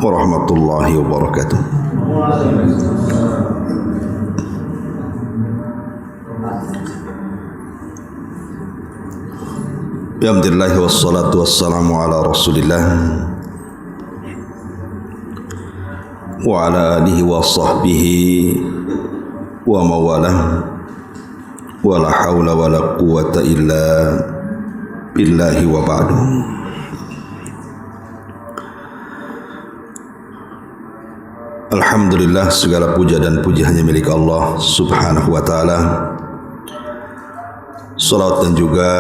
warahmatullahi wabarakatuh. Alhamdulillah wassalatu wassalamu ala Rasulillah wa ala alihi wa sahbihi wa mawalah wa la hawla wa la quwwata illa billahi wa ba'du. Alhamdulillah, segala puja dan puji hanya milik Allah subhanahu wa ta'ala. Salat dan juga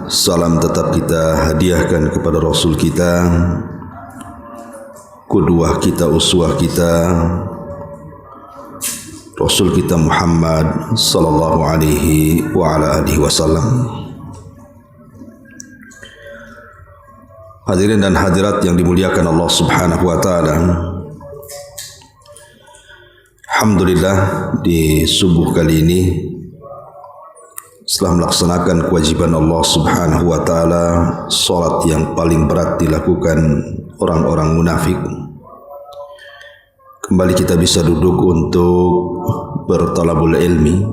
salam tetap kita hadiahkan kepada Rasul kita, qudwah kita, uswah kita, Rasul kita Muhammad sallallahu alaihi wa ala alihi wasallam. Hadirin dan hadirat yang dimuliakan Allah subhanahu wa ta'ala, alhamdulillah di subuh kali ini setelah melaksanakan kewajiban Allah subhanahu wa ta'ala, salat yang paling berat dilakukan orang-orang munafik, kembali kita bisa duduk untuk bertalabul ilmi.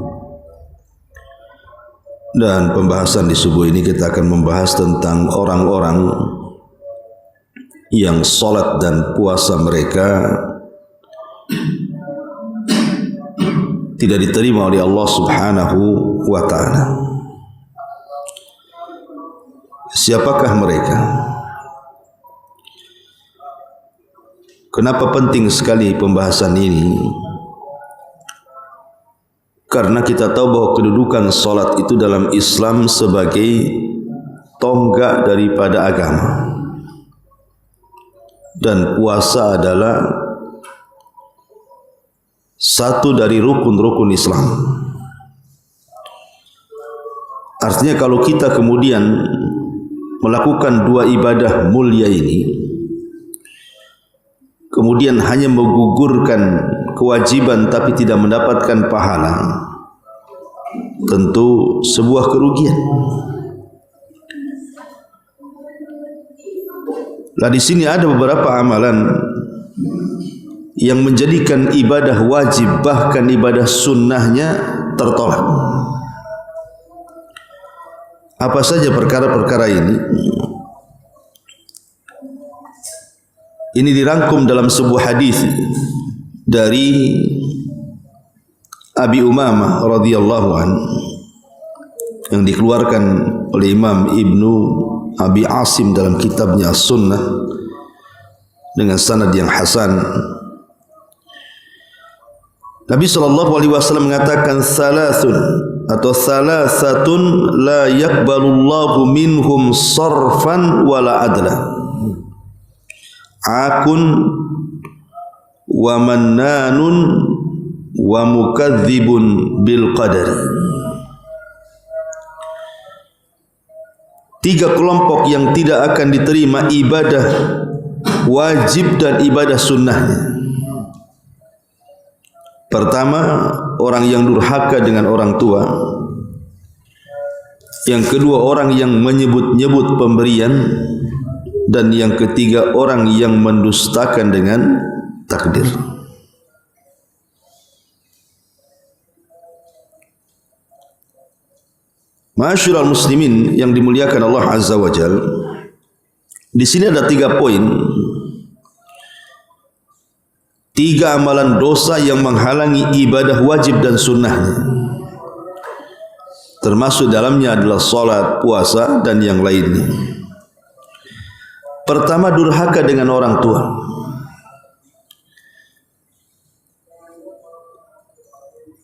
Dan pembahasan di subuh ini kita akan membahas tentang orang-orang yang salat dan puasa mereka tidak diterima oleh Allah subhanahu wa ta'ala. Siapakah mereka? Kenapa penting sekali pembahasan ini? Karena kita tahu bahwa kedudukan salat itu dalam Islam sebagai tonggak daripada agama, dan puasa adalah satu dari rukun-rukun Islam. Artinya kalau kita kemudian melakukan dua ibadah mulia ini, kemudian hanya menggugurkan kewajiban tapi tidak mendapatkan pahala, tentu sebuah kerugian. Lah di sini ada beberapa amalan yang menjadikan ibadah wajib, bahkan ibadah sunnahnya tertolak. Apa saja perkara-perkara ini? Ini dirangkum dalam sebuah hadis dari Abi Umamah radhiyallahu anhu yang dikeluarkan oleh Imam Ibnu Abi Asim dalam kitabnya As-Sunnah dengan sanad yang hasan. Nabi SAW mengatakan salasatun la yakbalullahu minhum sarfan wala adla, akun wa mannanun wa mukadzibun bil qadar. Tiga kelompok yang tidak akan diterima ibadah wajib dan ibadah sunnahnya. Pertama, orang yang durhaka dengan orang tua. Yang kedua, orang yang menyebut-nyebut pemberian. Dan yang ketiga, orang yang mendustakan dengan takdir. Ma'asyiral muslimin yang dimuliakan Allah Azza wa Jalla, di sini ada 3 poin. 3 amalan dosa yang menghalangi ibadah wajib dan sunnahnya. Termasuk dalamnya adalah salat, puasa, dan yang lainnya. Pertama, durhaka dengan orang tua.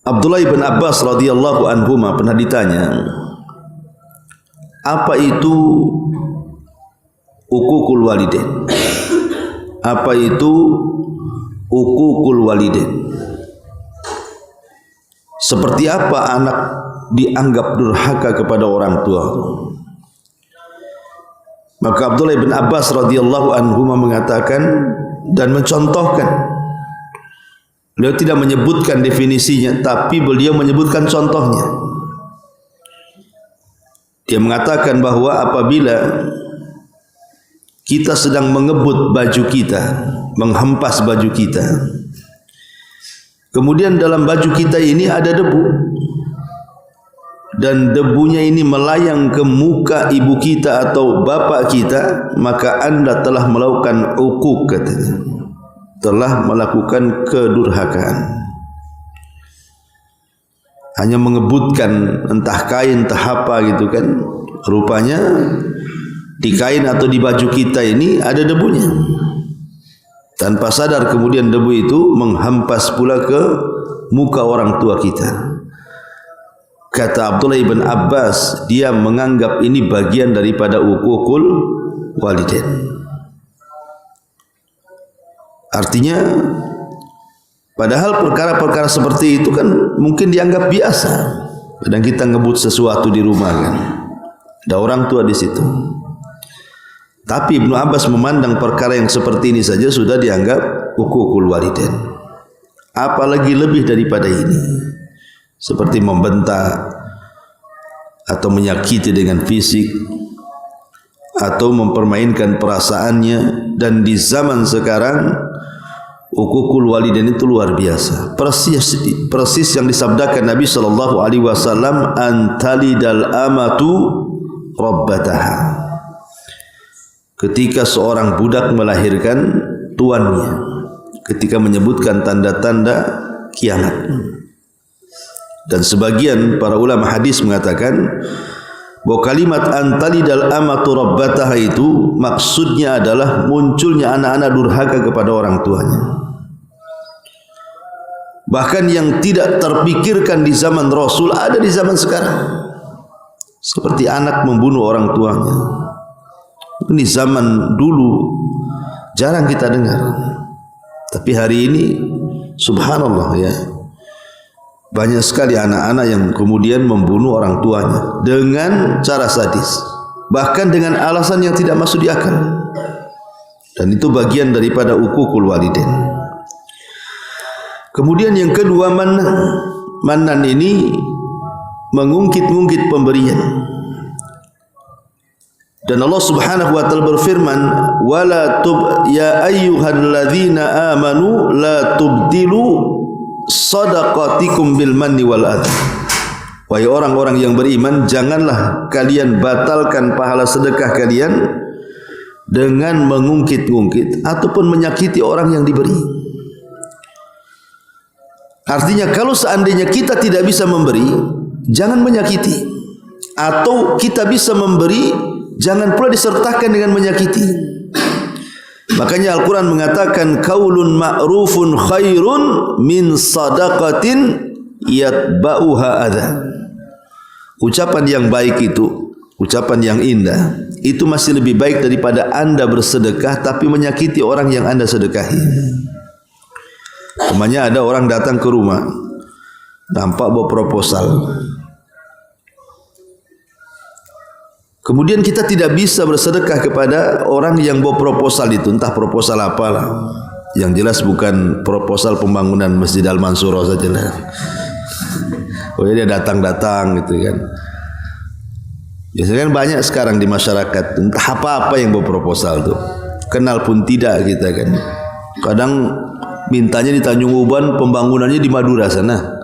Abdullah bin Abbas radhiyallahu anhuma pernah ditanya, apa itu uququl walidain? Apa itu uququl walidain? Seperti apa anak dianggap durhaka kepada orang tua? Maka Abdullah bin Abbas radhiyallahu anhu mengatakan dan mencontohkan. Beliau tidak menyebutkan definisinya, tapi beliau menyebutkan contohnya. Dia mengatakan bahwa apabila kita sedang mengebut baju kita, menghempas baju kita. Kemudian dalam baju kita ini ada debu, dan debunya ini melayang ke muka ibu kita atau bapak kita, maka anda telah melakukan uquq, katanya, telah melakukan kedurhakaan. Hanya mengebutkan entah kain entah apa gitu kan, rupanya di kain atau di baju kita ini ada debunya. Tanpa sadar kemudian debu itu menghampas pula ke muka orang tua kita. Kata Abdullah ibn Abbas, dia menganggap ini bagian daripada uququl walidain. Artinya, padahal perkara-perkara seperti itu kan mungkin dianggap biasa. Kadang kita ngebut sesuatu di rumah kan, ada orang tua di situ. Tapi Ibnu Abbas memandang perkara yang seperti ini saja sudah dianggap uququl walidain. Apalagi lebih daripada ini, seperti membentak atau menyakiti dengan fisik atau mempermainkan perasaannya. Dan di zaman sekarang uququl walidain itu luar biasa. Persis yang disabdakan Nabi sallallahu alaihi wasallam, antalidal amatu rabbataha. Ketika seorang budak melahirkan tuannya, ketika menyebutkan tanda-tanda kiamat. Dan sebagian para ulama hadis mengatakan bahwa kalimat antalidal amatu rabbataha itu maksudnya adalah munculnya anak-anak durhaka kepada orang tuanya. Bahkan yang tidak terpikirkan di zaman Rasul ada di zaman sekarang, seperti anak membunuh orang tuanya. Ini zaman dulu jarang kita dengar, tapi hari ini subhanallah ya, banyak sekali anak-anak yang kemudian membunuh orang tuanya dengan cara sadis, bahkan dengan alasan yang tidak masuk di akal. Dan itu bagian daripada uququl walidain. Kemudian yang kedua, manan ini mengungkit-ungkit pemberian. Dan Allah Subhanahu wa taala berfirman, wala tub ya ayyuhalladzina amanu la tubdilu sadaqatikum bil manni wal adha. Wahai orang-orang yang beriman, janganlah kalian batalkan pahala sedekah kalian dengan mengungkit-ungkit ataupun menyakiti orang yang diberi. Artinya kalau seandainya kita tidak bisa memberi, jangan menyakiti. Atau kita bisa memberi, jangan pula disertakan dengan menyakiti. Makanya Al-Quran mengatakan, qaulun ma'rufun khairun min sadaqatin yatba'uha adha. Ucapan yang baik itu, ucapan yang indah, itu masih lebih baik daripada anda bersedekah tapi menyakiti orang yang anda sedekahi. Namanya ada orang datang ke rumah, nampak bawa proposal. Kemudian kita tidak bisa bersedekah kepada orang yang bawa proposal itu, entah proposal apalah. Yang jelas bukan proposal pembangunan Masjid Al-Mansuro sajalah. Oh dia datang-datang gitu kan. Biasanya kan banyak sekarang di masyarakat, entah apa-apa yang bawa proposal tu, kenal pun tidak kita kan. Kadang mintanya di Tanjung Uban, pembangunannya di Madura sana,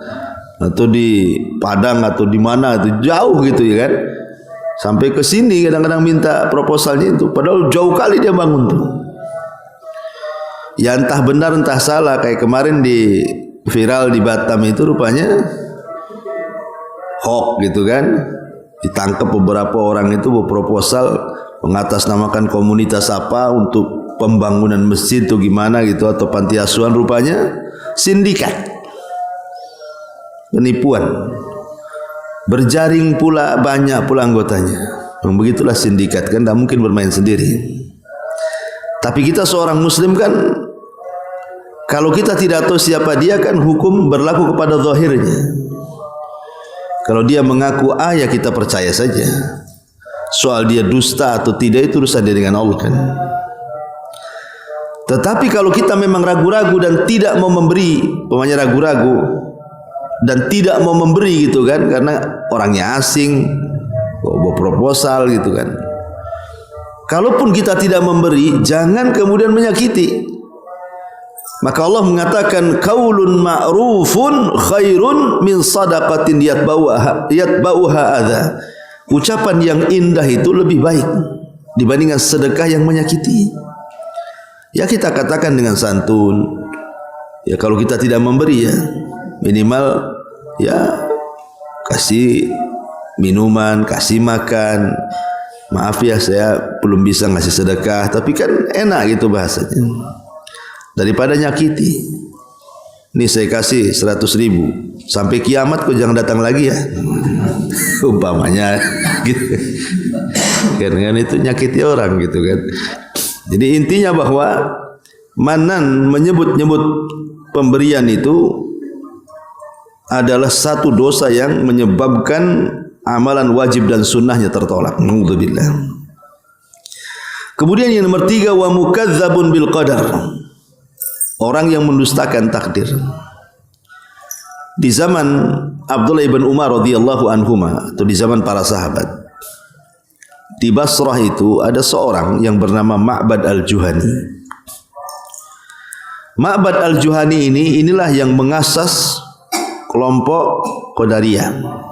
atau di Padang atau di mana itu jauh gitu ya kan. Sampai ke sini kadang-kadang minta proposalnya itu, padahal jauh kali dia bangun tuh. Ya entah benar entah salah, kayak kemarin di viral di Batam itu rupanya hoax gitu kan. Ditangkap beberapa orang itu berproposal mengatasnamakan komunitas apa untuk pembangunan masjid itu gimana gitu, atau panti asuhan, rupanya sindikat penipuan. Berjaring pula, banyak pula anggotanya. Begitulah sindikat kan, tak mungkin bermain sendiri. Tapi kita seorang muslim kan, kalau kita tidak tahu siapa dia kan hukum berlaku kepada zahirnya. Kalau dia mengaku A ya kita percaya saja. Soal dia dusta atau tidak itu urusan dia dengan Allah kan. Tetapi kalau kita memang ragu-ragu dan tidak mau memberi, pemanya ragu-ragu dan tidak mau memberi gitu kan, karena orangnya asing, bawa proposal gitu kan, Kalaupun kita tidak memberi, jangan kemudian menyakiti. Maka Allah mengatakan qaulun ma'rufun khairun min sadaqatin yatba'uha adza. Ucapan yang indah itu lebih baik dibandingkan sedekah yang menyakiti. Ya kita katakan dengan santun. Ya kalau kita tidak memberi ya minimal ya kasih minuman, kasih makan. Maaf ya saya belum bisa ngasih sedekah, tapi kan enak gitu bahasanya. Daripada nyakiti. Ini saya kasih 100.000 sampai kiamat kau jangan datang lagi ya. Umpamanya gitu. Karena itu nyakiti orang gitu kan. Jadi intinya bahwa manan menyebut-nyebut pemberian itu adalah satu dosa yang menyebabkan amalan wajib dan sunnahnya tertolak. Alhamdulillah. Kemudian yang nomor 3, wa mukadzabun bil qadar. Orang yang mendustakan takdir. Di zaman Abdullah ibn Umar radhiyallahu anhuma atau di zaman para sahabat, di Basrah itu ada seorang yang bernama Ma'bad al-Juhani. Ma'bad al-Juhani inilah yang mengasas kelompok Qadariyah.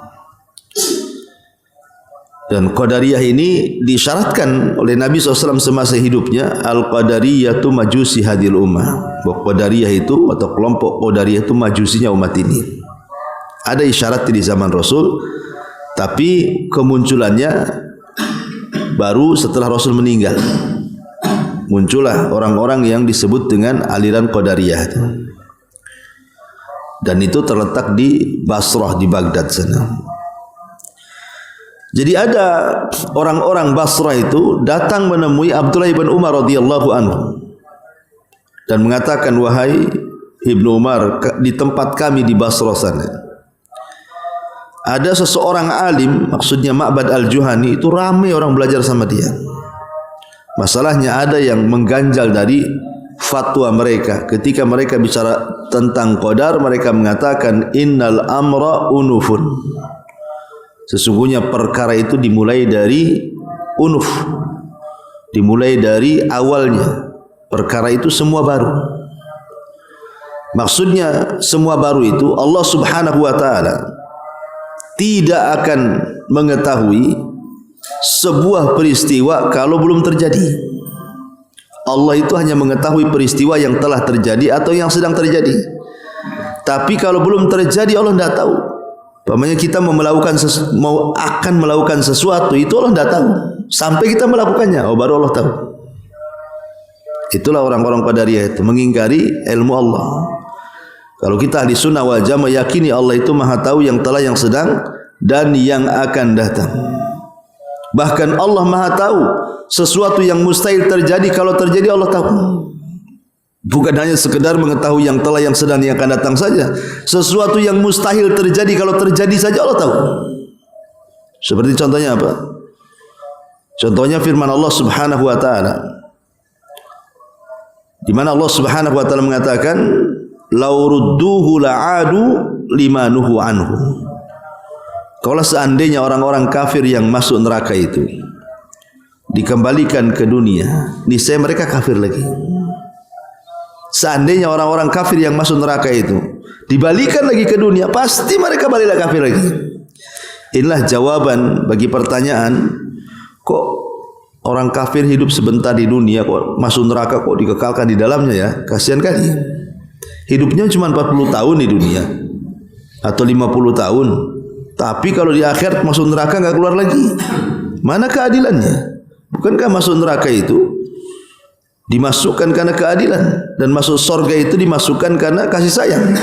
Dan Qadariyah ini disyaratkan oleh Nabi SAW semasa hidupnya, Al-Qadariyatu majusi hadil ummah. Bahwa Qadariyah itu atau kelompok Qadariyah itu majusinya umat ini. Ada isyarat di zaman Rasul, tapi kemunculannya baru setelah Rasul meninggal. Muncullah orang-orang yang disebut dengan aliran Qadariyah itu. Dan itu terletak di Basrah, di Baghdad sana. Jadi ada orang-orang Basrah itu datang menemui Abdullah ibn Umar radhiyallahu anhu dan mengatakan, wahai Ibnu Umar, di tempat kami di Basrah sana ada seseorang alim, maksudnya Ma'bad al-Juhani, itu ramai orang belajar sama dia. Masalahnya ada yang mengganjal dari fatwa mereka. Ketika mereka bicara tentang qadar, mereka mengatakan innal amra unufun. Sesungguhnya perkara itu dimulai dari unuf, dimulai dari awalnya. Perkara itu semua baru. Maksudnya semua baru itu Allah Subhanahu wa taala tidak akan mengetahui sebuah peristiwa kalau belum terjadi. Allah itu hanya mengetahui peristiwa yang telah terjadi atau yang sedang terjadi. Tapi kalau belum terjadi Allah tidak tahu. Pamannya kita akan melakukan sesuatu itu Allah tidak tahu sampai kita melakukannya, baru Allah tahu. Itulah orang-orang Qadariyah itu mengingkari ilmu Allah. Kalau kita ahli sunnah wal jamaah yakini Allah itu maha tahu yang telah, yang sedang dan yang akan datang. Bahkan Allah maha tahu sesuatu yang mustahil terjadi, kalau terjadi Allah tahu. Bukan hanya sekedar mengetahui yang telah, yang sedang, yang akan datang saja. Sesuatu yang mustahil terjadi, kalau terjadi saja Allah tahu. Seperti contohnya apa? Contohnya firman Allah Subhanahu wa taala, di mana Allah Subhanahu wa taala mengatakan, "Lau rudduhu la'adu limanuhu anhu." Kalau seandainya orang-orang kafir yang masuk neraka itu dikembalikan ke dunia, niscaya mereka kafir lagi. Seandainya orang-orang kafir yang masuk neraka itu dibalikan lagi ke dunia, pasti mereka baliklah kafir lagi. Inilah jawaban bagi pertanyaan, kok orang kafir hidup sebentar di dunia, kok masuk neraka, kok dikekalkan di dalamnya ya? Kasihan kali. Hidupnya cuma 40 tahun di dunia atau 50 tahun. Tapi kalau di akhirat masuk neraka enggak keluar lagi. Mana keadilannya? Bukankah masuk neraka itu dimasukkan karena keadilan, dan masuk surga itu dimasukkan karena kasih sayang?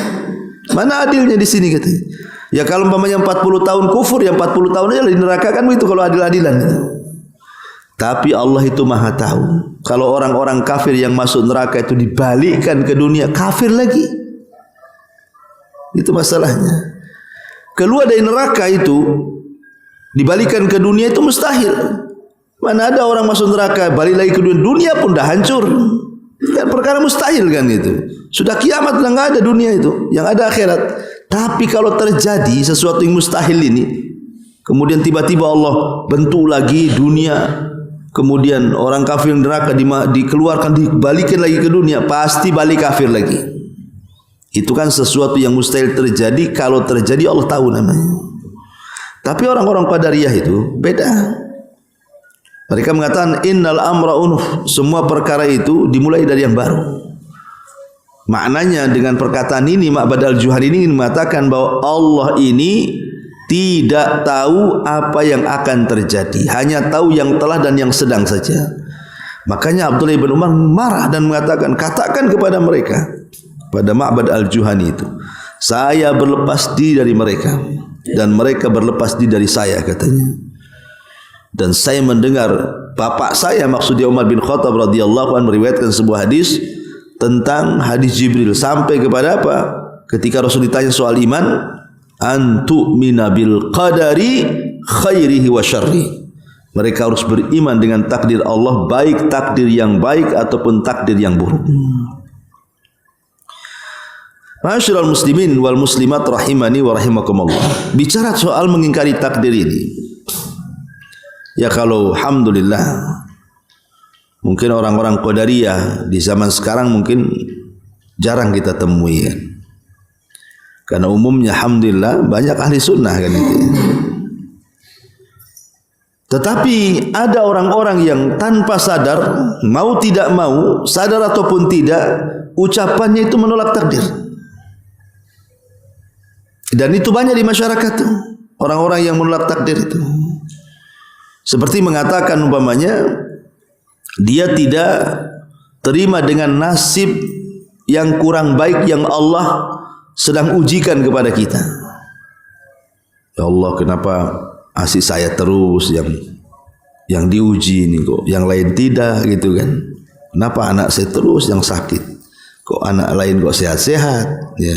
Mana adilnya di sini katanya? Ya kalau umpamanya 40 tahun kufur, yang 40 tahun aja di neraka, kan begitu kalau adil-adilan. Tapi Allah itu maha tahu. Kalau orang-orang kafir yang masuk neraka itu dibalikkan ke dunia, kafir lagi. Itu masalahnya. Keluar dari neraka itu dibalikkan ke dunia itu mustahil. Mana ada orang masuk neraka balik lagi ke dunia, dunia pun dah hancur. Kan perkara mustahil kan itu. Sudah kiamat, dah enggak ada dunia itu, yang ada akhirat. Tapi kalau terjadi sesuatu yang mustahil ini, kemudian tiba-tiba Allah bentuk lagi dunia, kemudian orang kafir neraka dikeluarkan, dibalikin lagi ke dunia, pasti balik kafir lagi. Itu kan sesuatu yang mustahil terjadi. Kalau terjadi Allah tahu namanya. Tapi orang-orang Qadariyah itu beda. Mereka mengatakan innal amra unuh, semua perkara itu dimulai dari yang baru. Maknanya dengan perkataan ini Ma'bad al-Juhani ini ingin mengatakan bahwa Allah ini tidak tahu apa yang akan terjadi, hanya tahu yang telah dan yang sedang saja. Makanya Abdullah bin Umar marah dan mengatakan, katakan kepada mereka, pada Ma'bad al-Juhani itu, saya berlepas diri dari mereka dan mereka berlepas diri dari saya, katanya. Dan saya mendengar bapak saya, maksudnya Umar bin Khattab radhiyallahu anhu, meriwayatkan sebuah hadis tentang hadis Jibril sampai kepada apa? Ketika Rasul ditanya soal iman, antu'mina bil qadari khairihi wa syarri. Mereka harus beriman dengan takdir Allah, baik takdir yang baik ataupun takdir yang buruk. Ma'asyiral muslimin wal muslimat rahimani wa rahimakumullah. Bicara soal mengingkari takdir ini, ya kalau alhamdulillah mungkin orang-orang Qadariyah di zaman sekarang mungkin jarang kita temui kan. Karena umumnya alhamdulillah banyak ahli sunnah kan itu. Tetapi ada orang-orang yang tanpa sadar, mau tidak mau, sadar ataupun tidak, ucapannya itu menolak takdir. Dan itu banyak di masyarakat tuh, orang-orang yang menolak takdir itu. Seperti mengatakan umpamanya dia tidak terima dengan nasib yang kurang baik yang Allah sedang ujikan kepada kita. Ya Allah, kenapa asih saya terus yang diuji ini kok, yang lain tidak gitu kan? Kenapa anak saya terus yang sakit, kok anak lain kok sehat-sehat? Ya,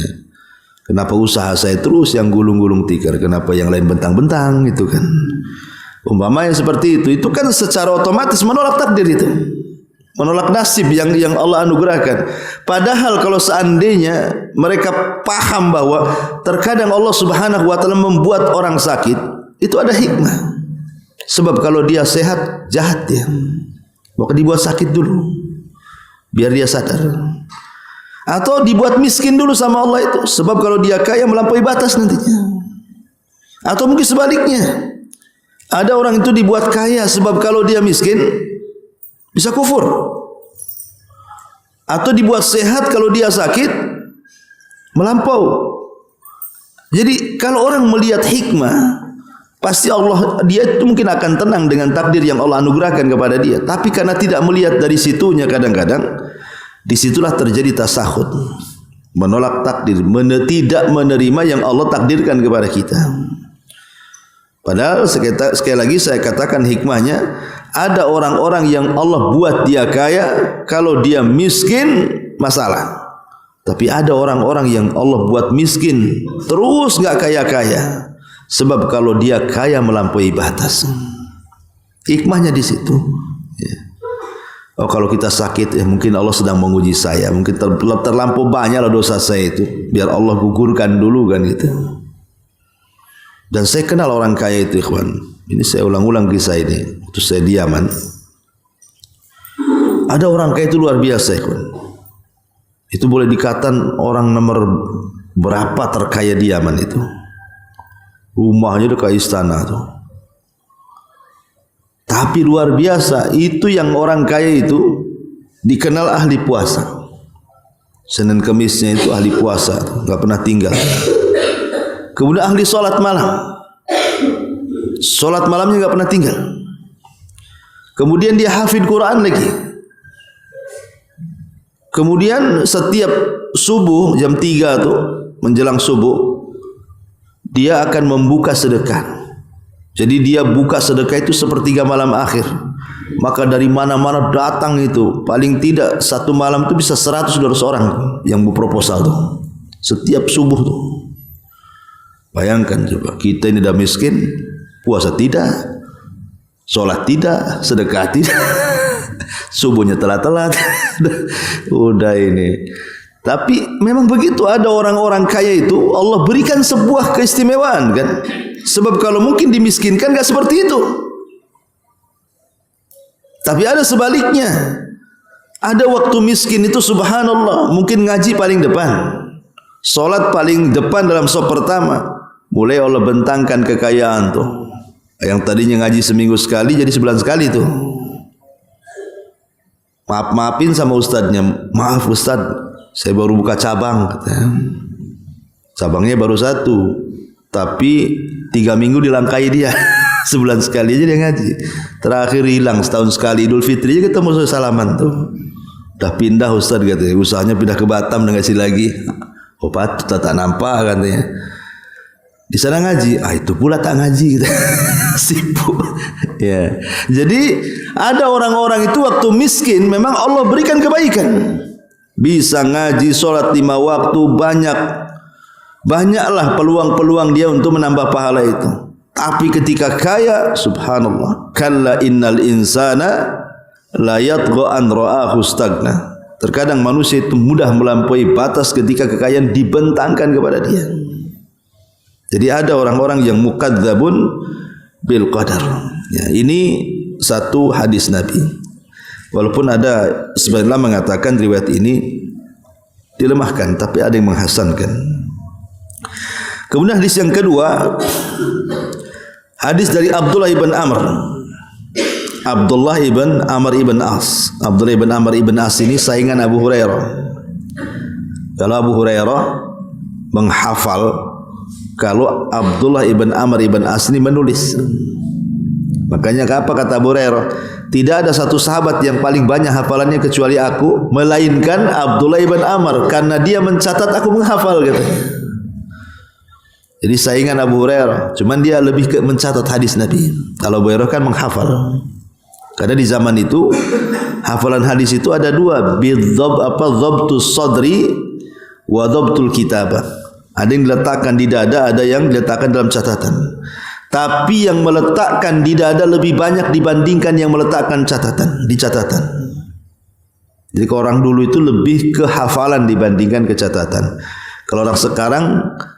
kenapa usaha saya terus yang gulung-gulung tikar? Kenapa yang lain bentang-bentang gitu kan? Umpamanya seperti itu kan secara otomatis menolak takdir itu. Menolak nasib yang Allah anugerahkan. Padahal kalau seandainya mereka paham bahwa terkadang Allah Subhanahu wa taala membuat orang sakit, itu ada hikmah. Sebab kalau dia sehat, jahat dia. Maka dibuat sakit dulu biar dia sadar. Atau dibuat miskin dulu sama Allah itu, sebab kalau dia kaya melampaui batas nantinya. Atau mungkin sebaliknya. Ada orang itu dibuat kaya sebab kalau dia miskin bisa kufur. Atau dibuat sehat kalau dia sakit melampau. Jadi kalau orang melihat hikmah, pasti dia itu mungkin akan tenang dengan takdir yang Allah anugerahkan kepada dia. Tapi karena tidak melihat dari situnya, kadang-kadang disitulah terjadi tasahud, menolak takdir, tidak menerima yang Allah takdirkan kepada kita. Padahal sekali lagi saya katakan hikmahnya, ada orang-orang yang Allah buat dia kaya, kalau dia miskin masalah. Tapi ada orang-orang yang Allah buat miskin terus nggak kaya-kaya, sebab kalau dia kaya melampaui batas. Hikmahnya di situ. Ya. Oh, kalau kita sakit, mungkin Allah sedang menguji saya, mungkin terlampau banyaklah dosa saya itu, biar Allah gugurkan dulu kan gitu. Dan saya kenal orang kaya itu, ikhwan. Ini saya ulang-ulang kisah ini. Waktu saya di Yaman, ada orang kaya itu luar biasa, ikhwan. Itu boleh dikatakan orang nomor berapa terkaya di Yaman itu. Rumahnya udah kayak istana tuh. Tapi luar biasa, itu yang orang kaya itu dikenal ahli puasa. Senin Kemisnya itu ahli puasa, nggak pernah tinggal. Kemudian ahli sholat malam, sholat malamnya nggak pernah tinggal. Kemudian dia hafid Quran lagi. Kemudian setiap subuh jam 3 tuh menjelang subuh, dia akan membuka sedekah. Jadi dia buka sedekah itu sepertiga malam akhir. Maka dari mana-mana datang itu, paling tidak satu malam itu bisa 100-200 orang yang berproposal tuh. Setiap subuh tuh. Bayangkan coba, kita ini dah miskin, puasa tidak, sholat tidak, sedekah tidak, subuhnya telat-telat, udah ini. Tapi memang begitu, ada orang-orang kaya itu Allah berikan sebuah keistimewaan kan. Sebab kalau mungkin dimiskinkan gak seperti itu. Tapi ada sebaliknya. Ada waktu miskin itu subhanallah, mungkin ngaji paling depan, salat paling depan dalam saf pertama. Mulai Allah bentangkan kekayaan tuh. Yang tadinya ngaji seminggu sekali jadi sebulan sekali tuh. Maafin sama ustadznya. Maaf ustadz, saya baru buka cabang, katanya. Cabangnya baru 1, tapi 3 minggu dilangkai dia. Sebulan sekali aja dia ngaji. Terakhir hilang setahun sekali Idul Fitri aja ketemu salaman tuh. Udah pindah ustaz katanya. Usahanya pindah ke Batam dan ngaji lagi. Oh patut tak nampak katanya. Di sana ngaji. Itu pula tak ngaji gitu. Sibuk. Ya. Jadi ada orang-orang itu waktu miskin memang Allah berikan kebaikan. Bisa ngaji, sholat 5 waktu, banyaklah peluang-peluang dia untuk menambah pahala itu. Tapi ketika kaya, subhanallah, kalla innal insana la yatgha an ra'ahu stagna. Terkadang manusia itu mudah melampaui batas ketika kekayaan dibentangkan kepada dia. Jadi ada orang-orang yang mukadzabun bil qadar. Ya, ini satu hadis Nabi. Walaupun ada sebagian mengatakan riwayat ini dilemahkan, tapi ada yang menghasankan. Kemudian hadis yang kedua, hadis dari Abdullah ibn Amr. Abdullah ibn Amr ibn As. Abdullah ibn Amr ibn As ini saingan Abu Hurairah. Kalau Abu Hurairah menghafal, kalau Abdullah ibn Amr ibn As ini menulis. Makanya apa kata Abu Hurairah? Tidak ada satu sahabat yang paling banyak hafalannya kecuali aku, melainkan Abdullah ibn Amr, karena dia mencatat, aku menghafal gitu. Jadi saingan Abu Hurairah, cuman dia lebih ke mencatat hadis Nabi. Kalau Abu Hurairah kan menghafal. Karena di zaman itu hafalan hadis itu ada 2, dhabtus sadri wa dhabtul kitabah. Ada yang diletakkan di dada, ada yang diletakkan dalam catatan. Tapi yang meletakkan di dada lebih banyak dibandingkan yang meletakkan di catatan. Jadi orang dulu itu lebih ke hafalan dibandingkan ke catatan. Kalau orang sekarang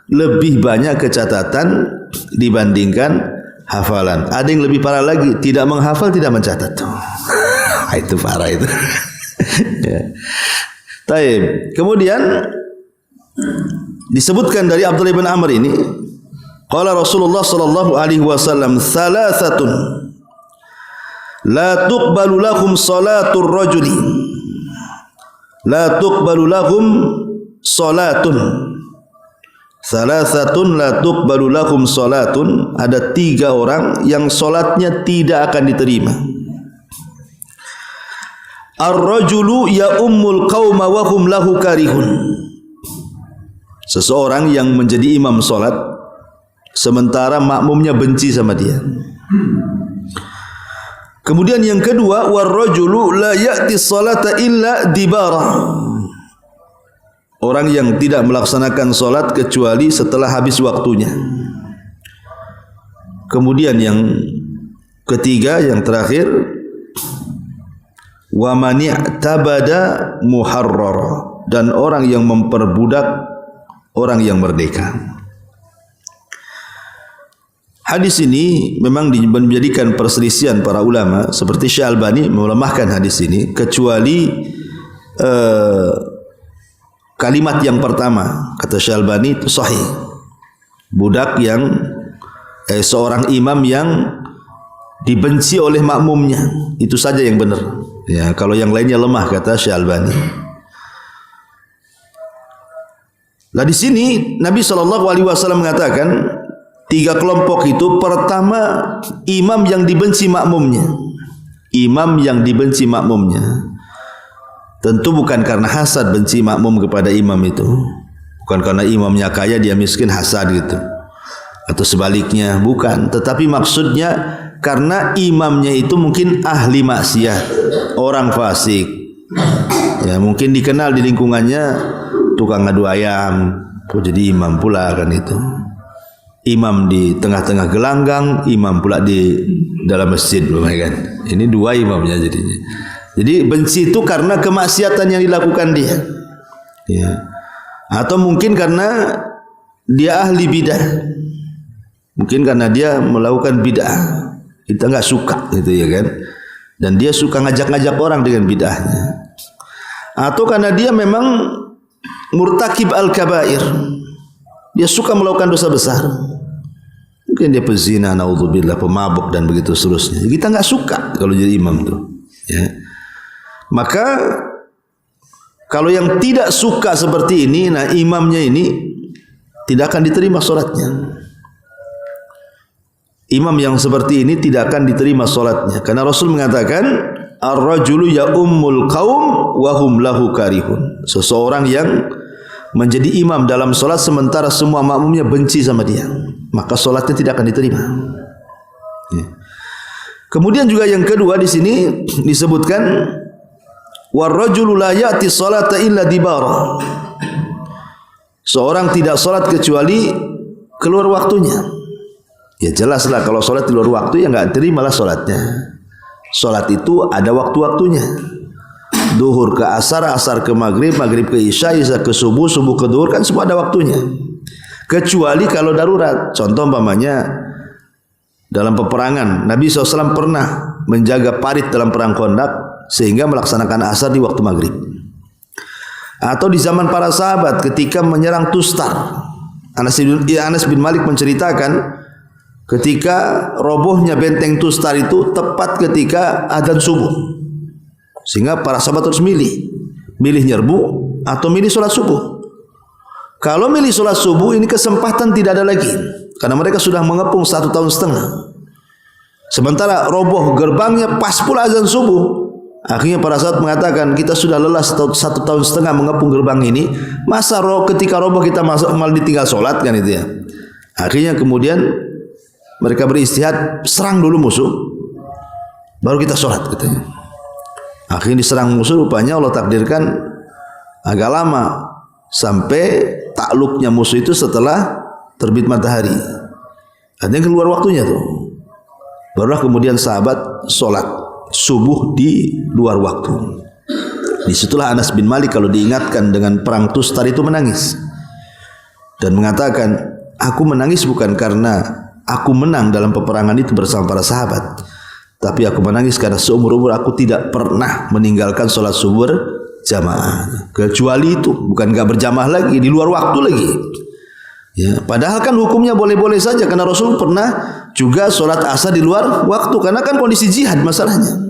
lebih banyak ke catatan dibandingkan hafalan. Ada yang lebih parah lagi, tidak menghafal, tidak mencatat. Itu parah itu. Ya. Taib. Kemudian disebutkan dari Abdullah bin Amr ini, qala Rasulullah sallallahu alaihi wasallam, "Thalathatun la tuqbalu lahum salatur rajuli." La tuqbalu lahum salatun. Thalathatun la tuqbalu lahum salatun. Ada 3 orang yang salatnya tidak akan diterima. Ar-rajulu ya ummul qauma wa hum lahu karihun. Seseorang yang menjadi imam salat sementara makmumnya benci sama dia. Kemudian yang kedua, war-rajulu la ya'ti salata illa dibara. Orang yang tidak melaksanakan salat kecuali setelah habis waktunya. Kemudian yang ketiga, yang terakhir, wa man i'tabada muharrara, dan orang yang memperbudak orang yang merdeka. Hadis ini memang menjadikan perselisihan para ulama, seperti Syekh Albani melemahkan hadis ini, kecuali kalimat yang pertama, kata Syekh Albani itu sahih. Budak yang seorang imam yang dibenci oleh makmumnya, itu saja yang benar. Ya, kalau yang lainnya lemah, kata Syekh Albani. Nah di sini Nabi SAW mengatakan 3 kelompok itu. Pertama, imam yang dibenci makmumnya. Imam yang dibenci makmumnya. Tentu bukan karena hasad benci makmum kepada imam itu. Bukan karena imamnya kaya dia miskin hasad gitu. Atau sebaliknya, bukan. Tetapi maksudnya karena imamnya itu mungkin ahli maksiat, orang fasik. Ya, mungkin dikenal di lingkungannya tukang ngadu ayam, jadi imam pula kan itu. Imam di tengah-tengah gelanggang, imam pula di dalam masjid, kan. Ini 2 imamnya jadinya. Jadi benci itu karena kemaksiatan yang dilakukan dia. Ya. Atau mungkin karena dia ahli bidah. Mungkin karena dia melakukan bidah. Kita enggak suka gitu ya kan. dan dia suka ngajak-ngajak orang dengan bid'ahnya, atau karena dia memang murtakib al-kabair, dia suka melakukan dosa besar, mungkin dia pezina, naudzubillah, pemabuk dan begitu seterusnya. Kita nggak suka kalau jadi imam tuh, ya. Maka kalau yang tidak suka seperti ini, nah imamnya ini tidak akan diterima sholatnya. Imam yang seperti ini tidak akan diterima sholatnya, karena Rasul mengatakan ar-rajulu ya ummul qaum wa hum lahu karihun. Seseorang yang menjadi imam dalam sholat sementara semua makmumnya benci sama dia, maka sholatnya tidak akan diterima. Ya. Kemudian juga yang kedua di sini disebutkan war-rajulu la ya'ti sholata illa dibara. Seorang tidak sholat kecuali keluar waktunya. Ya jelaslah kalau sholat di luar waktu ya nggak terimalah sholatnya. Sholat itu ada waktu-waktunya. Duhur ke asar, asar ke maghrib, maghrib ke isya, isya ke subuh, subuh ke duhur, kan semua ada waktunya. Kecuali kalau darurat. Contoh umpamanya dalam peperangan, Nabi SAW pernah menjaga parit dalam perang Khandaq sehingga melaksanakan asar di waktu maghrib. Atau di zaman para sahabat ketika menyerang Tustar, Anas bin Malik menceritakan ketika robohnya benteng Tustar itu tepat ketika adzan subuh, sehingga para sahabat harus milih nyerbu atau milih sholat subuh. Kalau milih sholat subuh ini kesempatan tidak ada lagi, karena mereka sudah mengepung 1,5 tahun. Sementara roboh gerbangnya pas pula azan subuh. Akhirnya para sahabat mengatakan, kita sudah lelah 1,5 tahun mengepung gerbang ini, masa ketika roboh kita masuk malah ditinggal sholat, kan itu ya. Akhirnya kemudian mereka beristihad, serang dulu musuh, baru kita sholat katanya. Akhirnya diserang musuh, rupanya Allah takdirkan agak lama, sampai takluknya musuh itu setelah terbit matahari. Artinya keluar waktunya tuh. Barulah kemudian sahabat sholat subuh di luar waktu. Disitulah Anas bin Malik kalau diingatkan dengan perang Tustar itu menangis dan mengatakan, aku menangis bukan karena aku menang dalam peperangan itu bersama para sahabat, tapi aku menangis karena seumur-umur aku tidak pernah meninggalkan sholat subuh jamaah, kecuali itu, bukan gak berjamaah lagi, di luar waktu lagi. Ya, padahal kan hukumnya boleh-boleh saja, karena Rasul pernah juga sholat asar di luar waktu, karena kan kondisi jihad masalahnya.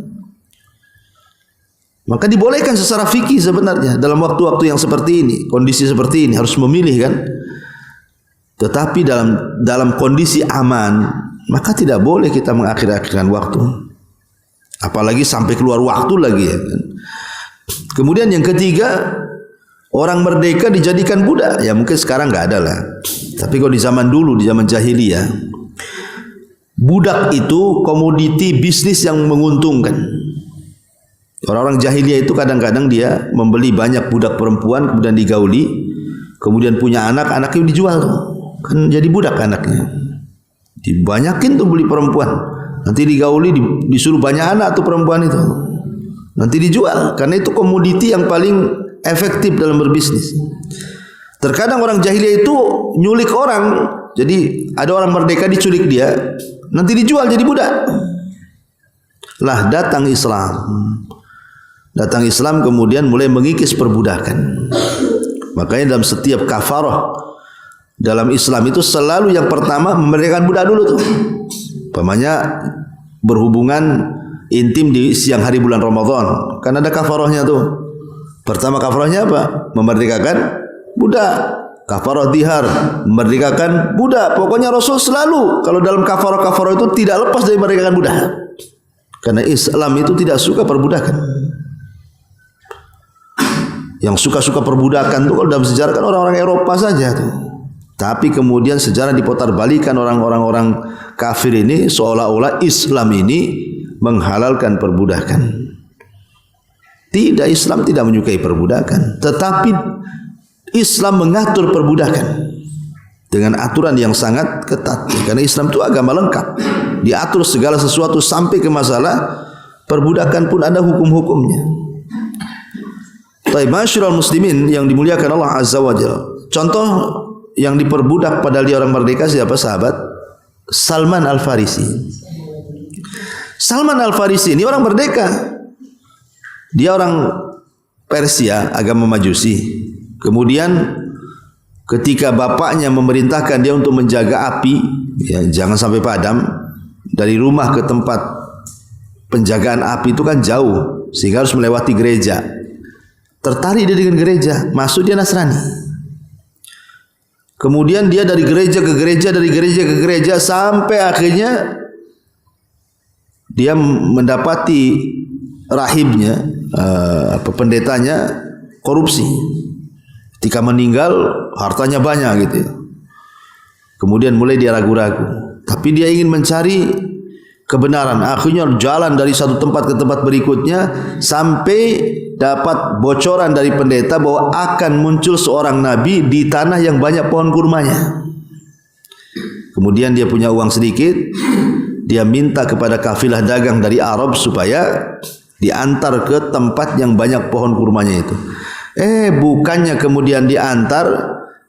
Maka dibolehkan secara fikih sebenarnya dalam waktu-waktu yang seperti ini, kondisi seperti ini harus memilih kan. Tetapi dalam kondisi aman, maka tidak boleh kita mengakhir-akhirkan waktu. Apalagi sampai keluar waktu lagi ya kan. Kemudian yang ketiga, orang merdeka dijadikan budak. Ya mungkin sekarang nggak ada lah. Tapi kalau di zaman dulu, di zaman jahiliyah, budak itu komoditi bisnis yang menguntungkan. Orang-orang jahiliyah itu kadang-kadang dia membeli banyak budak perempuan, kemudian digauli, kemudian punya anak, anaknya dijual tuh. Kan jadi budak anaknya, dibanyakin tuh beli perempuan, nanti digauli, disuruh banyak anak tuh perempuan itu, nanti dijual, karena itu komoditi yang paling efektif dalam berbisnis. Terkadang orang jahiliyah itu nyulik orang, jadi ada orang merdeka diculik dia, nanti dijual jadi budak. Lah datang Islam kemudian mulai mengikis perbudakan. Makanya dalam setiap kafarah dalam Islam itu selalu yang pertama memerdekakan budak dulu tuh. Umpamanya berhubungan intim di siang hari bulan Ramadan, kan ada kafarahnya tuh. Pertama kafarahnya apa? Memerdekakan budak. Kafarah dihar, memerdekakan budak. Pokoknya Rasul selalu kalau dalam kafarah-kafarah itu tidak lepas dari memerdekakan budak. Karena Islam itu tidak suka perbudakan. Yang suka-suka perbudakan tuh kalau dalam sejarah kan orang-orang Eropa saja tuh. Tapi kemudian sejarah diputar-balikan, orang-orang kafir ini seolah-olah Islam ini menghalalkan perbudakan. Tidak, Islam tidak menyukai perbudakan, tetapi Islam mengatur perbudakan dengan aturan yang sangat ketat. Karena Islam itu agama lengkap, diatur segala sesuatu sampai ke masalah perbudakan pun ada hukum-hukumnya. Taib masyarul muslimin yang dimuliakan Allah Azza wa Jalla. Contoh yang diperbudak padahal dia orang merdeka siapa? Sahabat Salman Al-Farisi. Salman Al-Farisi ini orang merdeka. Dia orang Persia, agama Majusi. Kemudian ketika bapaknya memerintahkan dia untuk menjaga api, ya, jangan sampai padam, dari rumah ke tempat penjagaan api itu kan jauh, sehingga harus melewati gereja. Tertarik dia dengan gereja, masuk dia Nasrani. Kemudian dia dari gereja ke gereja, dari gereja ke gereja, sampai akhirnya dia mendapati rahibnya, pendetanya korupsi. Ketika meninggal hartanya banyak gitu. Kemudian mulai dia ragu-ragu, tapi dia ingin mencari kebenaran. Akhirnya jalan dari satu tempat ke tempat berikutnya sampai dapat bocoran dari pendeta bahwa akan muncul seorang nabi di tanah yang banyak pohon kurmanya. Kemudian dia punya uang sedikit, dia minta kepada kafilah dagang dari Arab supaya diantar ke tempat yang banyak pohon kurmanya itu. Bukannya kemudian diantar,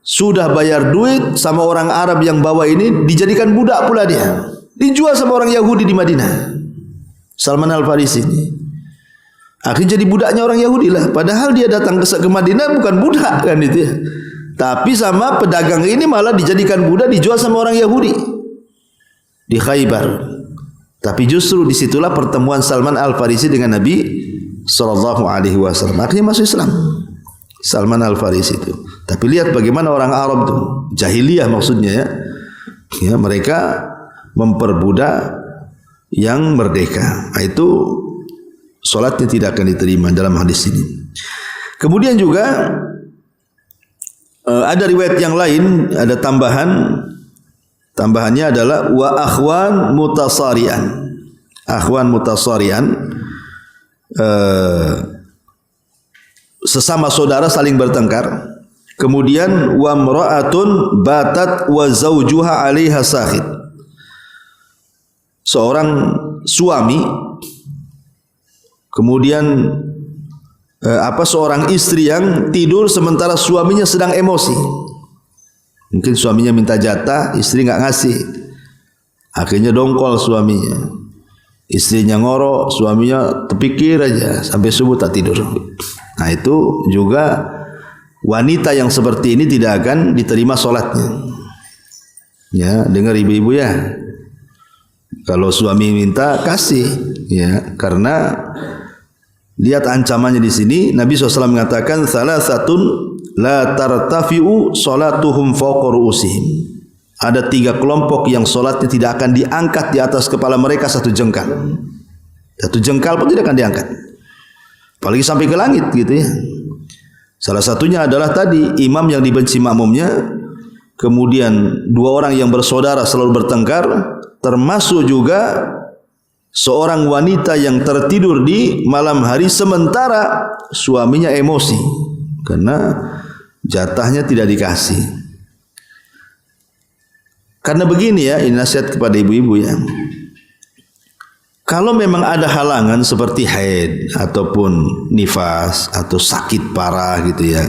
sudah bayar duit sama orang Arab yang bawa ini, dijadikan budak pula dia. Dijual sama orang Yahudi di Madinah. Salman Al-Farisi ini akhirnya jadi budaknya orang Yahudi lah. Padahal dia datang ke Madinah bukan budak kan itu ya. Tapi sama pedagang ini malah dijadikan budak, dijual sama orang Yahudi di Khaybar. Tapi justru disitulah pertemuan Salman Al-Farisi dengan Nabi Sallallahu Alaihi Wasallam. Akhirnya masuk Islam Salman Al-Farisi itu. Tapi lihat bagaimana orang Arab itu, jahiliyah maksudnya ya. Ya, mereka memperbudak yang merdeka. Nah, itu solatnya tidak akan diterima dalam hadis ini. Kemudian juga ada riwayat yang lain, ada tambahannya adalah wa akhwan mutasarian. Akhwan mutasarian, sesama saudara saling bertengkar. Kemudian wa mra'atun batat wa zawjuha 'alaiha sakhit. Seorang suami, kemudian seorang istri yang tidur sementara suaminya sedang emosi. Mungkin suaminya minta jatah, istri enggak ngasih. Akhirnya dongkol suaminya. Istrinya ngorok, suaminya terpikir aja sampai subuh tak tidur. Nah, itu juga wanita yang seperti ini tidak akan diterima salatnya. Ya, dengar ibu-ibu ya. Kalau suami minta kasih, ya, karena lihat ancamannya di sini. Nabi SAW mengatakan salasatun la tartafi'u salatuhum fawqa ru'usihim. Ada 3 kelompok yang salatnya tidak akan diangkat di atas kepala mereka satu jengkal. Satu jengkal pun tidak akan diangkat. Apalagi sampai ke langit gitu ya. Salah satunya adalah tadi imam yang dibenci makmumnya, kemudian 2 orang yang bersaudara selalu bertengkar, termasuk juga seorang wanita yang tertidur di malam hari sementara suaminya emosi karena jatahnya tidak dikasih. Karena begini ya, ini nasihat kepada ibu-ibu ya. Kalau memang ada halangan seperti haid ataupun nifas atau sakit parah gitu ya,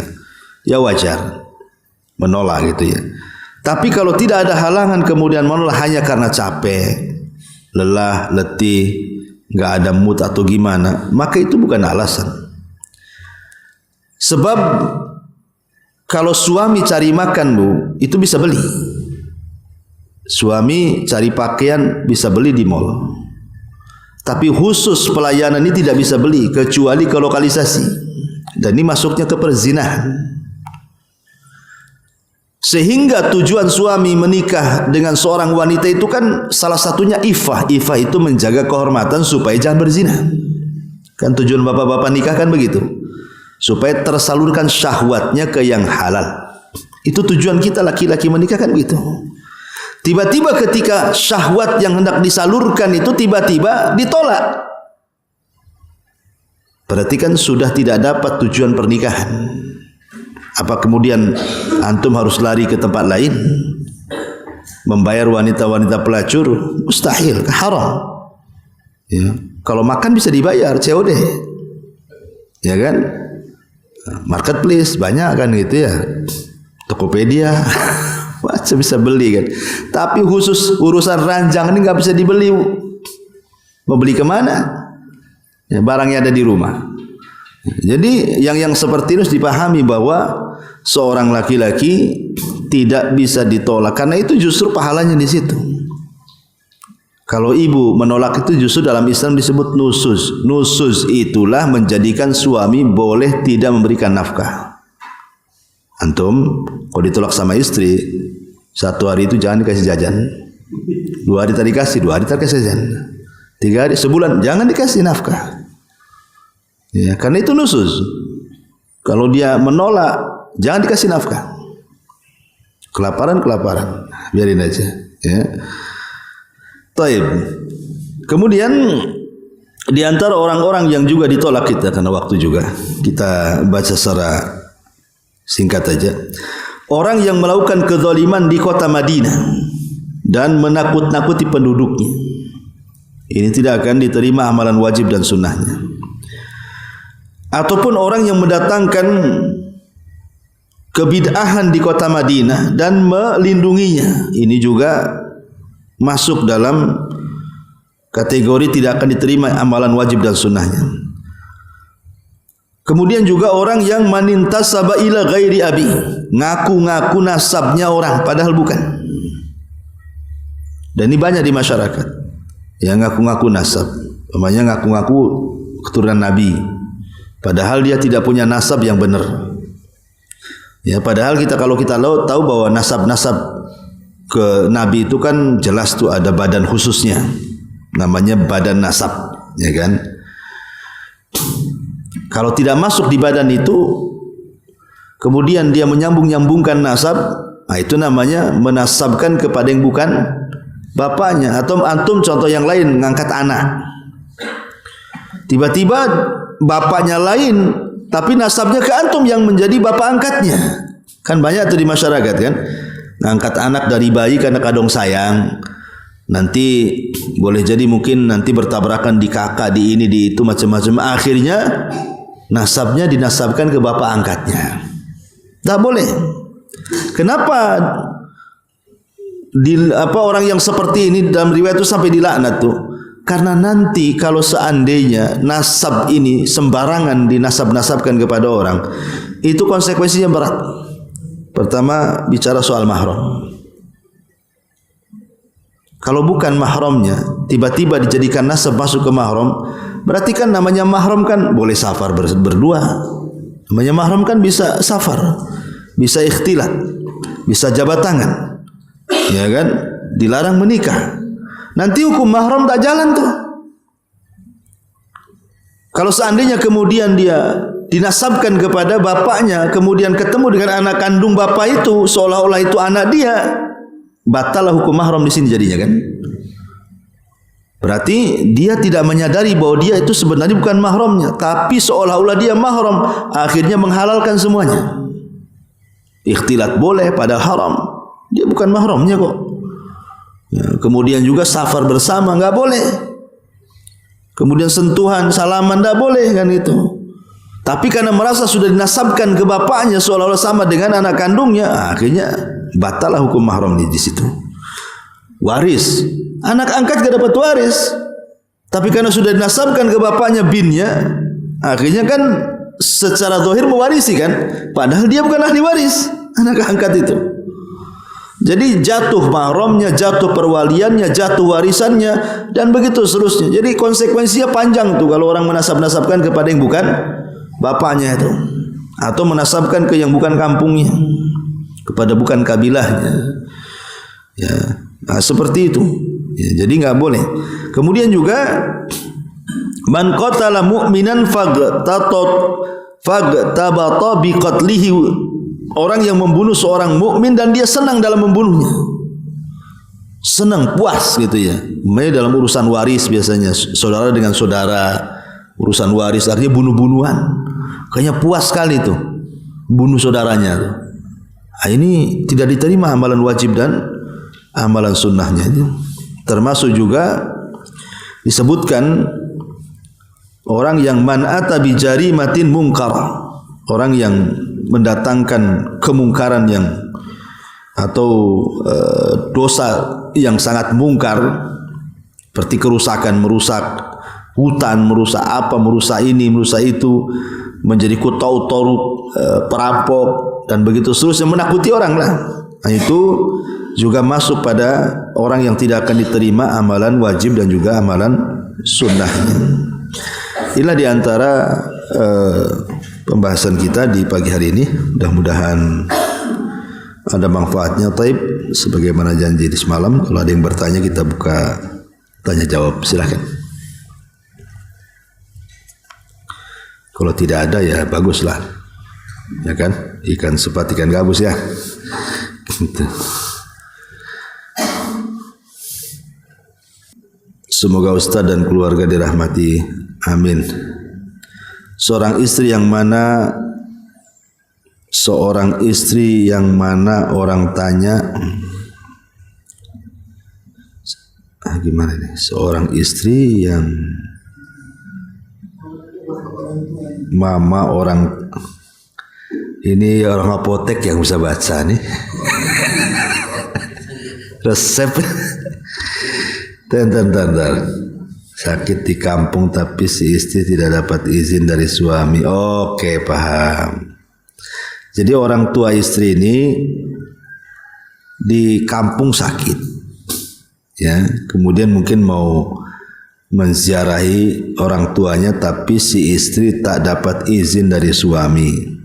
ya wajar menolak gitu ya. Tapi kalau tidak ada halangan kemudian menolak hanya karena capek, lelah, letih, enggak ada mood atau gimana, maka itu bukan alasan. Sebab kalau suami cari makan, Bu, itu bisa beli. Suami cari pakaian bisa beli di mall. Tapi khusus pelayanan ini tidak bisa beli kecuali ke lokalisasi. Dan ini masuknya ke perzinahan. Sehingga tujuan suami menikah dengan seorang wanita itu kan salah satunya ifah. Ifah itu menjaga kehormatan supaya jangan berzina. Kan tujuan bapak-bapak nikah kan begitu. Supaya tersalurkan syahwatnya ke yang halal. Itu tujuan kita laki-laki menikah kan begitu. Tiba-tiba ketika syahwat yang hendak disalurkan itu tiba-tiba ditolak. Berarti kan sudah tidak dapat tujuan pernikahan. Apa kemudian antum harus lari ke tempat lain? Membayar wanita-wanita pelacur? Mustahil, haram. Ya. Kalau makan bisa dibayar, COD. Ya kan? Marketplace banyak kan gitu ya. Tokopedia macam bisa beli kan. Tapi khusus urusan ranjang ini nggak bisa dibeli. Mau beli kemana? Ya, barangnya ada di rumah. Jadi yang seperti itu harus dipahami bahwa seorang laki-laki tidak bisa ditolak karena itu justru pahalanya di situ. Kalau ibu menolak itu justru dalam Islam disebut nusus. Nusus itulah menjadikan suami boleh tidak memberikan nafkah. Antum kalau ditolak sama istri, 1 hari itu jangan dikasih jajan. 2 hari tadi kasih, 2 hari tadi kasih jajan. 3 hari, sebulan jangan dikasih nafkah. Ya, karena itu nusus. Kalau dia menolak, jangan dikasih nafkah. Kelaparan, biarin aja. Ya. Taib. Kemudian di antara orang-orang yang juga ditolak kita karena waktu juga kita baca secara singkat aja. Orang yang melakukan kezaliman di kota Madinah dan menakut-nakuti penduduknya. Ini tidak akan diterima amalan wajib dan sunnahnya. Ataupun orang yang mendatangkan kebid'ahan di kota Madinah dan melindunginya. Ini juga masuk dalam kategori tidak akan diterima amalan wajib dan sunnahnya. Kemudian juga orang yang manintasaba ila ghairi abi, ngaku-ngaku nasabnya orang padahal bukan. Dan ini banyak di masyarakat yang ngaku-ngaku nasab, namanya ngaku-ngaku keturunan Nabi padahal dia tidak punya nasab yang benar. Ya, padahal kalau kita tahu bahwa nasab-nasab ke Nabi itu kan jelas tuh ada badan khususnya, namanya badan nasab, ya kan? Kalau tidak masuk di badan itu, kemudian dia menyambung-nyambungkan nasab, nah itu namanya menasabkan kepada yang bukan bapaknya. Atau antum contoh yang lain, ngangkat anak, tiba-tiba bapaknya lain, tapi nasabnya ke antum yang menjadi bapak angkatnya. Kan banyak tuh di masyarakat kan, ngangkat anak dari bayi karena kadong sayang, nanti boleh jadi mungkin nanti bertabrakan di kakak, di ini, di itu, macam-macam. Akhirnya nasabnya dinasabkan ke bapak angkatnya. Tak boleh. Kenapa orang yang seperti ini dalam riwayat itu sampai dilaknat tuh? Karena nanti kalau seandainya nasab ini sembarangan dinasab-nasabkan kepada orang, itu konsekuensinya berat. Pertama bicara soal mahram. Kalau bukan mahramnya, tiba-tiba dijadikan nasab masuk ke mahram, berarti kan namanya mahram kan boleh safar berdua. Namanya mahram kan bisa safar, bisa ikhtilat, bisa jabat tangan, ya kan? Dilarang menikah. Nanti hukum mahram tak jalan tuh. Kalau seandainya kemudian dia dinasabkan kepada bapaknya, kemudian ketemu dengan anak kandung bapak itu, seolah-olah itu anak dia, batallah hukum mahram di sini jadinya kan. Berarti dia tidak menyadari bahwa dia itu sebenarnya bukan mahramnya, tapi seolah-olah dia mahram, akhirnya menghalalkan semuanya. Ikhtilat boleh padahal haram, dia bukan mahramnya kok. Ya, kemudian juga safar bersama enggak boleh. Kemudian sentuhan, salaman enggak boleh kan itu. Tapi karena merasa sudah dinasabkan ke bapaknya seolah-olah sama dengan anak kandungnya, akhirnya batallah hukum mahram di situ. Waris, anak angkat gak dapat waris. Tapi karena sudah dinasabkan ke bapaknya binnya, akhirnya kan secara zahir mewarisi kan, padahal dia bukan ahli waris, anak angkat itu. Jadi jatuh mahramnya, jatuh perwaliannya, jatuh warisannya, dan begitu seterusnya. Jadi konsekuensinya panjang tuh kalau orang menasab-nasabkan kepada yang bukan bapaknya itu, atau menasabkan ke yang bukan kampungnya, kepada bukan kabilahnya. Ya, nah, seperti itu. Ya, jadi nggak boleh. Kemudian juga man qatala mu'minan fagtabata biqatlihi, orang yang membunuh seorang mukmin dan dia senang dalam membunuhnya, senang, puas gitu ya. Makanya dalam urusan waris biasanya saudara dengan saudara, urusan waris artinya bunuh-bunuhan, kayaknya puas sekali tuh bunuh saudaranya tuh. Nah, ini tidak diterima amalan wajib dan amalan sunnahnya. Termasuk juga disebutkan orang yang man ata bi jarimatin munkar, orang yang mendatangkan kemungkaran yang atau dosa yang sangat mungkar, Seperti kerusakan, merusak hutan, merusak apa, merusak ini, merusak itu, menjadi kutau-toruk, perampok dan begitu seterusnya, menakuti orang lah. Nah, itu juga masuk pada orang yang tidak akan diterima amalan wajib dan juga amalan sunnahnya. Inilah diantara pembahasan kita di pagi hari ini. Mudah-mudahan ada manfaatnya. Taib, sebagaimana janji di semalam, kalau ada yang bertanya kita buka tanya jawab, silakan. Kalau tidak ada ya baguslah, ya kan? Ikan sepat ikan gabus ya. Gitu. Semoga Ustaz dan keluarga dirahmati. Amin. Seorang istri yang mana orang tanya, gimana nih? Seorang istri yang mama orang, ini orang apotek yang bisa baca nih. Resep. Tentar. Sakit di kampung tapi si istri tidak dapat izin dari suami. Oke, paham. Jadi orang tua istri ini di kampung sakit, ya. Kemudian mungkin mau menziarahi orang tuanya tapi si istri tak dapat izin dari suami.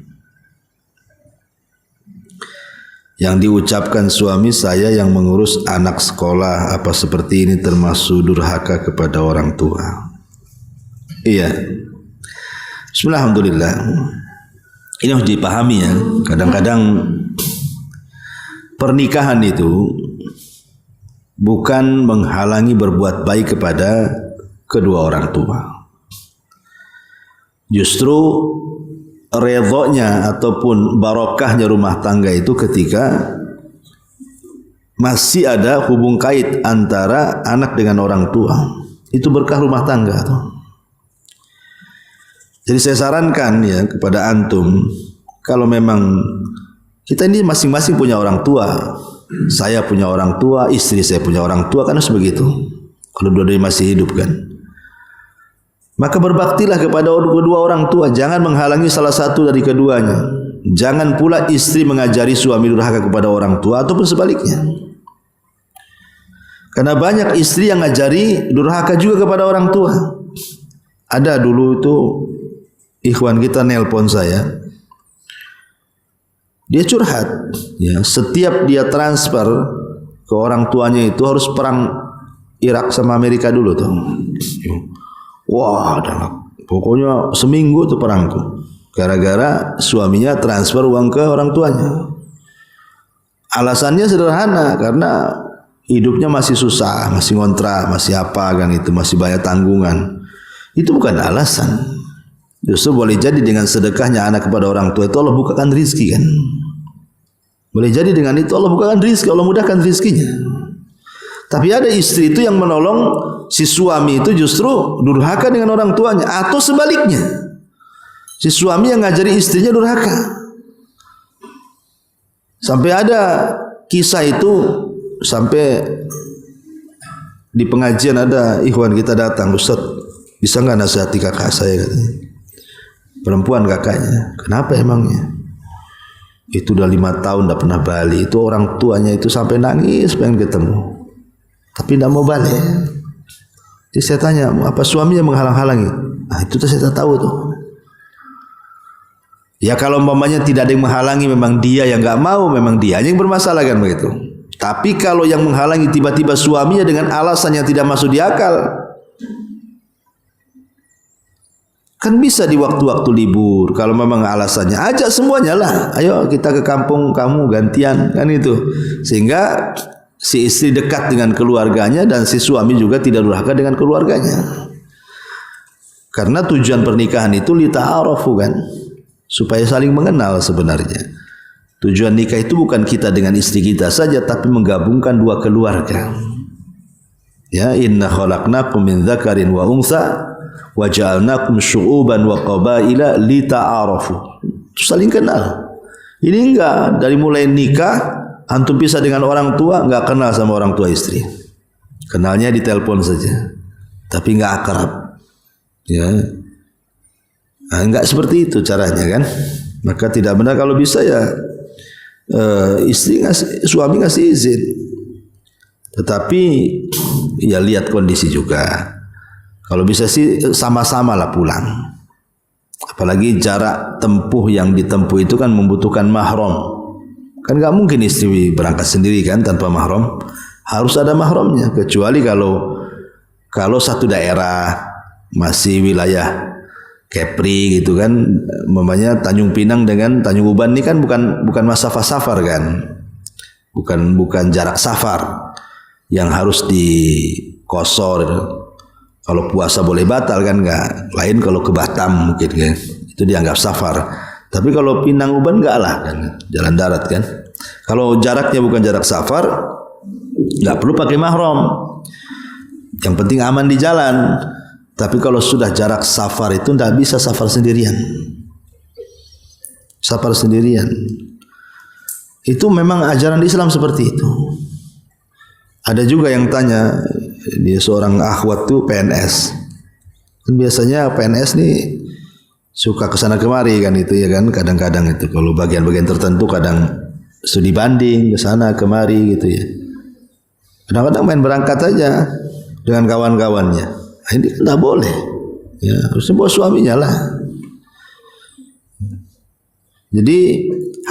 Yang diucapkan suami, saya yang mengurus anak sekolah, apa seperti ini termasuk durhaka kepada orang tua? Iya. Bismillahirrahmanirrahim. Ini harus dipahami ya. Kadang-kadang pernikahan itu bukan menghalangi berbuat baik kepada kedua orang tua. Justru redhonya ataupun barokahnya rumah tangga itu ketika masih ada hubung kait antara anak dengan orang tua. Itu berkah rumah tangga tuh. Jadi saya sarankan ya kepada antum, kalau memang kita ini masing-masing punya orang tua, saya punya orang tua, istri saya punya orang tua, kan harus begitu. Kalau dua-duanya masih hidup kan, maka berbaktilah kepada kedua orang tua, jangan menghalangi salah satu dari keduanya. Jangan pula istri mengajari suami durhaka kepada orang tua ataupun sebaliknya. Karena banyak istri yang ngajari durhaka juga kepada orang tua. Ada dulu itu ikhwan kita nelpon saya. Dia curhat, ya, setiap dia transfer ke orang tuanya itu harus perang Irak sama Amerika dulu tuh. Wah, pokoknya seminggu tuh perang tuh. Gara-gara suaminya transfer uang ke orang tuanya. Alasannya sederhana, karena hidupnya masih susah, masih ngontrak, masih apa kan itu, masih banyak tanggungan. Itu bukan alasan. Justru boleh jadi dengan sedekahnya anak kepada orang tua itu Allah bukakan rizki kan. Boleh jadi dengan itu Allah bukakan rizki, Allah mudahkan rizkinya. Tapi ada istri itu yang menolong si suami itu justru durhaka dengan orang tuanya, atau sebaliknya, si suami yang ngajari istrinya durhaka. Sampai ada kisah itu, sampai di pengajian ada ikhwan kita datang, Ustaz bisa nggak nasihati kakak saya, katanya. Perempuan kakaknya, kenapa emangnya? Itu udah 5 tahun tidak pernah balik. Itu orang tuanya itu sampai nangis pengen ketemu, tapi tidak mau balik. Jadi saya tanya, apa suaminya menghalang-halangi? Nah itu saya tak tahu tuh. Ya kalau umpamanya tidak ada yang menghalangi, memang dia yang nggak mau, memang dia yang bermasalah kan begitu. Tapi kalau yang menghalangi tiba-tiba suaminya dengan alasan yang tidak masuk di akal, kan bisa di waktu-waktu libur. Kalau memang alasannya, ajak semuanya lah. Ayo kita ke kampung kamu gantian kan itu. Sehingga si istri dekat dengan keluarganya dan si suami juga tidak durhaka dengan keluarganya. Karena tujuan pernikahan itu lita'arafu kan, supaya saling mengenal sebenarnya. Tujuan nikah itu bukan kita dengan istri kita saja, tapi menggabungkan dua keluarga. Ya, inna khalaqnakum min dzakarin wa untha wa ja'alnakum syu'uban wa qabaila lita'arafu. Saling kenal. Ini enggak dari mulai nikah antum pisah dengan orang tua, enggak kenal sama orang tua istri. kenalnya di telepon saja, tapi nggak akrab, ya. Nah, nggak seperti itu caranya kan? Maka tidak benar. Kalau bisa ya suami ngasih izin, tetapi ya lihat kondisi juga. Kalau bisa sih sama-sama lah pulang. Apalagi jarak tempuh yang ditempuh itu kan membutuhkan mahram. Kan nggak mungkin istri berangkat sendiri kan tanpa mahram. Harus ada mahramnya. Kecuali kalau satu daerah masih wilayah Kepri gitu kan, namanya Tanjung Pinang dengan Tanjung Uban ini kan bukan masafah safar kan, bukan jarak safar yang harus dikosor. Kalau puasa boleh batal kan, nggak. Lain kalau ke Batam mungkin kan, itu dianggap safar. Tapi kalau Pinang Uban enggak lah kan, jalan darat kan. Kalau jaraknya bukan jarak safar, enggak perlu pakai mahram. Yang penting aman di jalan. Tapi kalau sudah jarak safar itu enggak bisa safar sendirian. Safar sendirian. Itu memang ajaran Islam seperti itu. Ada juga yang tanya, dia seorang akhwat tuh PNS. Dan biasanya PNS nih suka kesana kemari kan itu ya kan, kadang-kadang itu kalau bagian-bagian tertentu kadang studi banding kesana kemari gitu ya. Kadang-kadang main berangkat aja dengan kawan-kawannya. Nah, ini tidak boleh. Ya, harusnya bawa suaminya lah. Jadi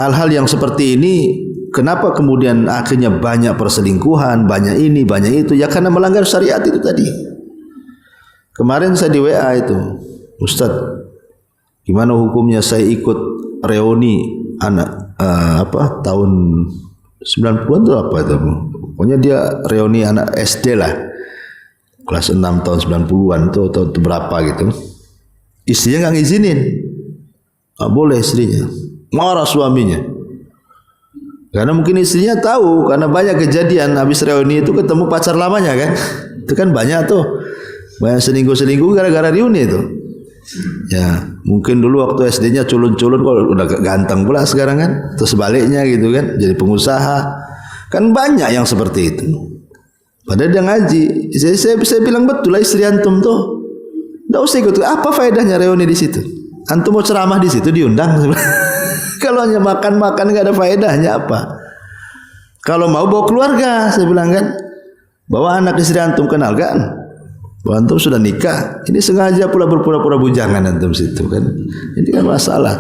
hal-hal yang seperti ini, kenapa kemudian akhirnya banyak perselingkuhan, banyak ini, banyak itu? Ya karena melanggar syariat itu tadi. Kemarin saya di WA itu, Ustadz, gimana hukumnya saya ikut reuni anak tahun 90-an itu apa itu? Pokoknya dia reuni anak SD lah. Kelas 6 tahun 90-an itu atau berapa gitu. Istrinya nggak ngizinin. Nggak boleh istrinya. Marah suaminya. Karena mungkin istrinya tahu, karena banyak kejadian habis reuni itu ketemu pacar lamanya kan. Itu kan banyak tuh. Banyak selingkuh-selingkuh gara-gara reuni itu. Ya, mungkin dulu waktu SD-nya culun-culun kok udah ganteng pula sekarang kan. Terus sebaliknya gitu kan, jadi pengusaha. Kan banyak yang seperti itu. Padahal dia ngaji. Saya bilang betul lah istri antum tuh. Enggak usah ikut. Apa faedahnya reuni di situ? Antum mau ceramah di situ diundang. Kalau hanya makan-makan enggak ada faedahnya apa? Kalau mau bawa keluarga, saya bilang kan. Bawa anak istri antum, kenal kan? Bahwa antum sudah nikah, ini sengaja pula berpura-pura bujangan antum situ kan. Ini kan masalah.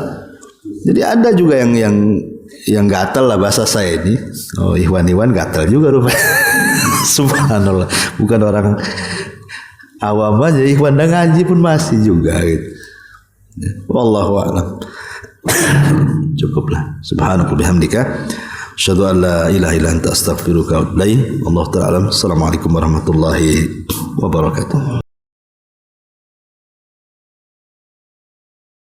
Jadi ada juga yang gatal lah bahasa saya ini. Oh, Ikhwan gatal juga rupanya. Subhanallah, bukan orang awam aja, Ikhwan dan ngaji pun masih juga gitu. Wallahu a'lam. Cukuplah. Subhanallah bihamdika. Asyhadu an la ilaha illa anta astaghfiruka wa atubu ilaik. Wallahu ta'ala. Assalamualaikum warahmatullahi wabarakatuh.